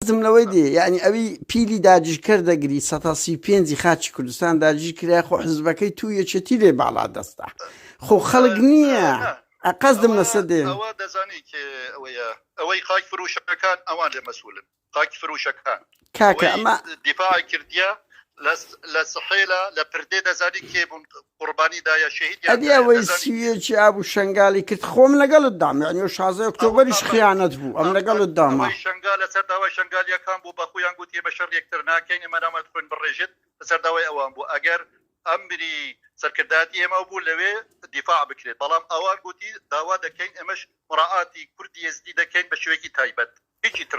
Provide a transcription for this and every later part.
قصدم لەوەی دێ یعنی ئەوی پیلی داگیرکرد دەگری 135 خاچی کوردستان داگیر کرا خۆ حزبەکەی تو یەکێتی لێ باڵا دەستا خۆ خەڵک نییە قصدم لەسەر دێ ئەوە دەزانی ئەوەی خاک فروشەکان ئەوان لێ مەسئولن خاک فروشەکان کاکە ئەمە دیفاع کردیە لە سحێلە لە پردێ دەزانی کێ بوون قوربانی دایە شەهید ئەدی ئەوەی سویەکی ئابوو شنگالی کرد خۆم لەگەڵت دام یعنی 16 ئۆکتۆبەریش خیانەت بوو ئەم لەگەڵت داما شنگال لەسەر داوای شنگالیەکان بوو بە خۆیان گوتی بە شەر یەکتر ناکەین ئێمە نامەت خوێن بڕێژێت لەسەر داوای ئەوان بوو ئەگەر ئەمری سەرکرداتی ئێمە بوو لەوێ دیفاع بکرێت بەڵام ئەوان گوتی داوا دەکەین ئێمەش مراعاتی کوردی یزدی دەکەین بە شوێکی تایبەت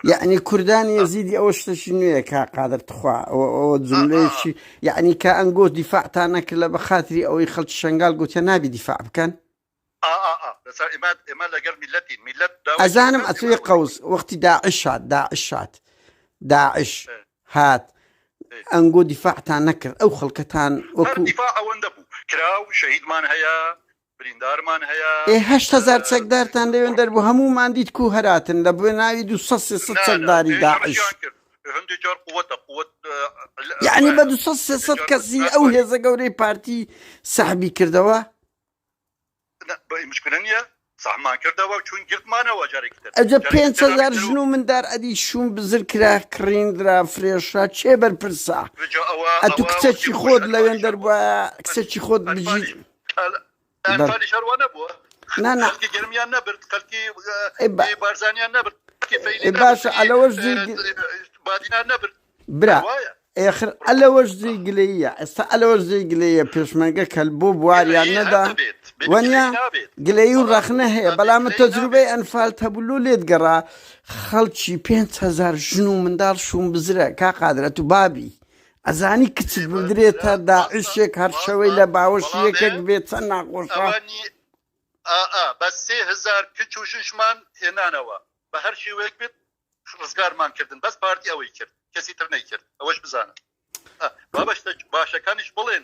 یعنی کوردانی یزیدی ئەوە شتێکی نوێیە کا قادر تخوا ئەوە جملەیەکی یعنی کە ئەنگۆ دیفاعتان نەکرد لە بە خاتری ئەوەی خەڵکی شنگال گوتیە نابی دیفاع بکەن ئێمە لەگەر میلەتین میلەت ئەزانم ئەتوێ قەوس وەختی داعش هات ئەنگۆ دیفاعتان نەکرد ئەو خەڵکەتان وەکو دیفاع ئەوەندە بوو کراو شەهیدمان هەیە بریندارمان هەیە 8,000 چەکدارتان لەوێن دەربوو هەموومان دیت کو هەراتن لە بۆ ناوی 200 چەکداری داعش یعنی بە 200 کەسی ئەو هێزە گەورەی پارتی سەحبی کردەوە مشکلە نییە ساحمان کردەوە چون گرتمانەوە جارێکتر ئەجە 5,000 ژن و مندار ئەدی شوم بزر کرا کڕیندرا فرێشا چێ بەرپرسا ئەتو کچەکی خۆت لەوێن دەربووە کچەکی خۆت بجی شەروانە بووە گرمیان نەبرد خەڵکی بارزانیان نەبرد باشە ئەلەوەش بادینان نەبرد برا ئێخر ئەلەوەش زی گلەیە ئێستا ئەلەوەش زی گلەیە پێشمەرگە کەل بۆ بواریان نەدا وەنیا گلەی و ڕەخنە هەیە بەڵام تەجروبەی ئەنفال هەبوو لێت گەڕا خەڵکی 5,000 ژن و منداڵ شوم بزرە کا قادرەت و بابی ئەزانی کچت بدرێتە داعشێک هەر شەوەی لە باوەش یەکێک بێت چەند ناخۆشە بە 3,000 کچ و ششمان هێنانەوە بە هەر شێوەیەک بێت ڕزگارمان کردن بەس پارتی ئەوەی کرد کەسی تر نەیکرد ئەوەش بزانە باشەکانیش بڵێن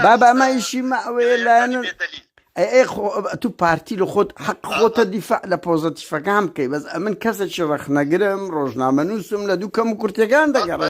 بابا ئەمایشی ماوەیە لایەن تو پارتی لە خۆت حەق خۆتە دیفاع لە پۆزەتیفەکان بکەی بەس ئەمن کەسێکی ڕەخنەگرم ڕۆژنامەنووسم لە دوو کەم و کورتەکان دەگەڕێت